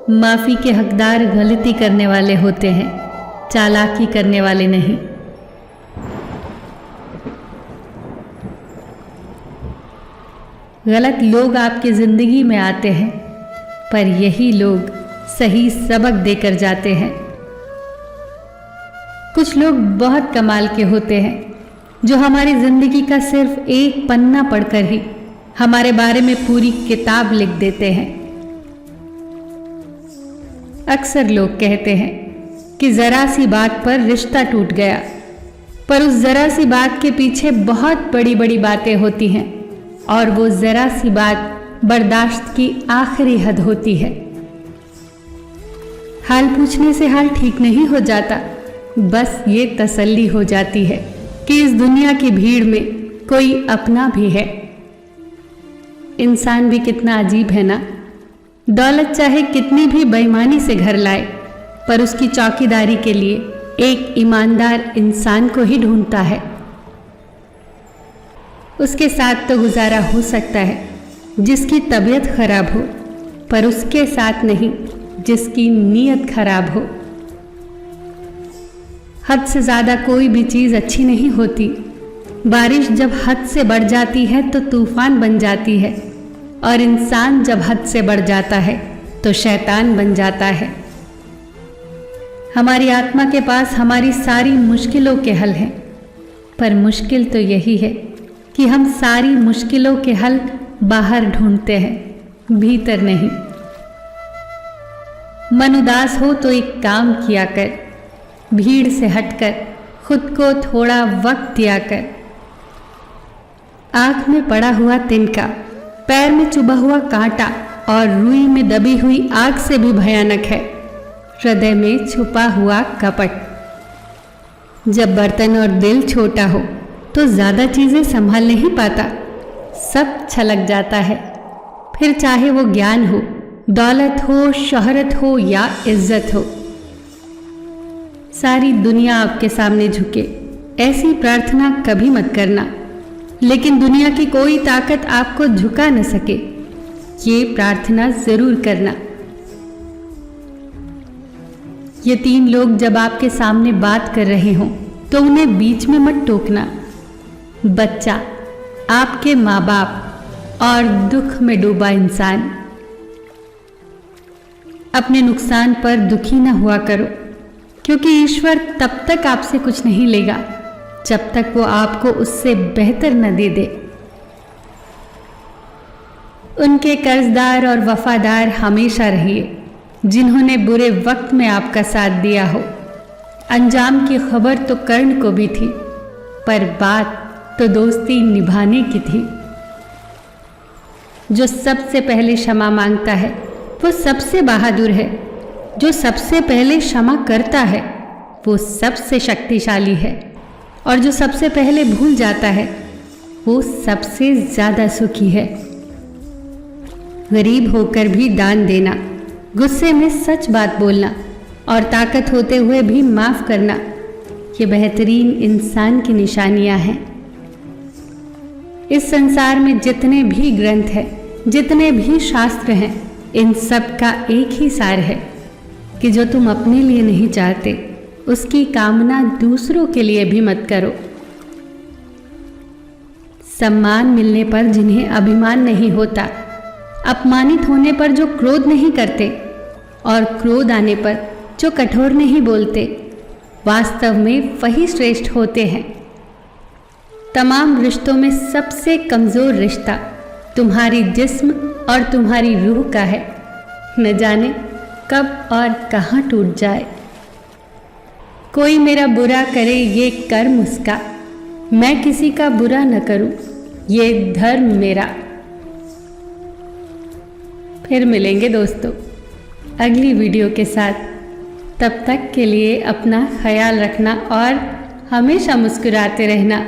माफ़ी के हकदार गलती करने वाले होते हैं, चालाकी करने वाले नहीं। गलत लोग आपकी ज़िंदगी में आते हैं, पर यही लोग सही सबक देकर जाते हैं। कुछ लोग बहुत कमाल के होते हैं, जो हमारी ज़िंदगी का सिर्फ एक पन्ना पढ़कर ही हमारे बारे में पूरी किताब लिख देते हैं। अक्सर लोग कहते हैं कि ज़रा सी बात पर रिश्ता टूट गया, पर उस ज़रा सी बात के पीछे बहुत बड़ी बड़ी बातें होती हैं और वो ज़रा सी बात बर्दाश्त की आखिरी हद होती है। हाल पूछने से हाल ठीक नहीं हो जाता, बस ये तसल्ली हो जाती है कि इस दुनिया की भीड़ में कोई अपना भी है। इंसान भी कितना अजीब है ना। दौलत चाहे कितनी भी बेईमानी से घर लाए, पर उसकी चौकीदारी के लिए एक ईमानदार इंसान को ही ढूंढता है। उसके साथ तो गुजारा हो सकता है जिसकी तबीयत खराब हो, पर उसके साथ नहीं जिसकी नीयत खराब हो। हद से ज़्यादा कोई भी चीज़ अच्छी नहीं होती। बारिश जब हद से बढ़ जाती है तो तूफान बन जाती है, और इंसान जब हद से बढ़ जाता है तो शैतान बन जाता है। हमारी आत्मा के पास हमारी सारी मुश्किलों के हल हैं, पर मुश्किल तो यही है कि हम सारी मुश्किलों के हल बाहर ढूंढते हैं, भीतर नहीं। मन उदास हो तो एक काम किया कर, भीड़ से हटकर खुद को थोड़ा वक्त दिया कर। आँख में पड़ा हुआ तिनका, पैर में चुभा हुआ कांटा और रुई में दबी हुई आग से भी भयानक है हृदय में छुपा हुआ कपट। जब बर्तन और दिल छोटा हो तो ज़्यादा चीज़ें संभाल नहीं पाता, सब छलक जाता है। फिर चाहे वो ज्ञान हो, दौलत हो, शोहरत हो या इज्जत हो। सारी दुनिया आपके सामने झुके, ऐसी प्रार्थना कभी मत करना। लेकिन दुनिया की कोई ताकत आपको झुका न सके, ये प्रार्थना जरूर करना। ये 3 लोग जब आपके सामने बात कर रहे हों तो उन्हें बीच में मत टोकना। बच्चा, आपके माँ बाप और दुख में डूबा इंसान। अपने नुकसान पर दुखी न हुआ करो, क्योंकि ईश्वर तब तक आपसे कुछ नहीं लेगा जब तक वो आपको उससे बेहतर न दे दे। उनके कर्जदार और वफादार हमेशा रहिए जिन्होंने बुरे वक्त में आपका साथ दिया हो। अंजाम की खबर तो कर्ण को भी थी, पर बात तो दोस्ती निभाने की थी। जो सबसे पहले क्षमा मांगता है वो सबसे बहादुर है। जो सबसे पहले क्षमा करता है वो सबसे शक्तिशाली है, और जो सबसे पहले भूल जाता है वो सबसे ज़्यादा सुखी है। गरीब होकर भी दान देना, गुस्से में सच बात बोलना और ताकत होते हुए भी माफ़ करना, ये बेहतरीन इंसान की निशानियां हैं। इस संसार में जितने भी ग्रंथ हैं, जितने भी शास्त्र हैं, इन सब का एक ही सार है कि जो तुम अपने लिए नहीं चाहते उसकी कामना दूसरों के लिए भी मत करो। सम्मान मिलने पर जिन्हें अभिमान नहीं होता, अपमानित होने पर जो क्रोध नहीं करते और क्रोध आने पर जो कठोर नहीं बोलते, वास्तव में वही श्रेष्ठ होते हैं। तमाम रिश्तों में सबसे कमज़ोर रिश्ता तुम्हारी जिस्म और तुम्हारी रूह का है। न जाने कब और कहाँ टूट जाए। कोई मेरा बुरा करे ये कर्म उसका, मैं किसी का बुरा न करूं ये धर्म मेरा। फिर मिलेंगे दोस्तों अगली वीडियो के साथ। तब तक के लिए अपना ख्याल रखना और हमेशा मुस्कुराते रहना।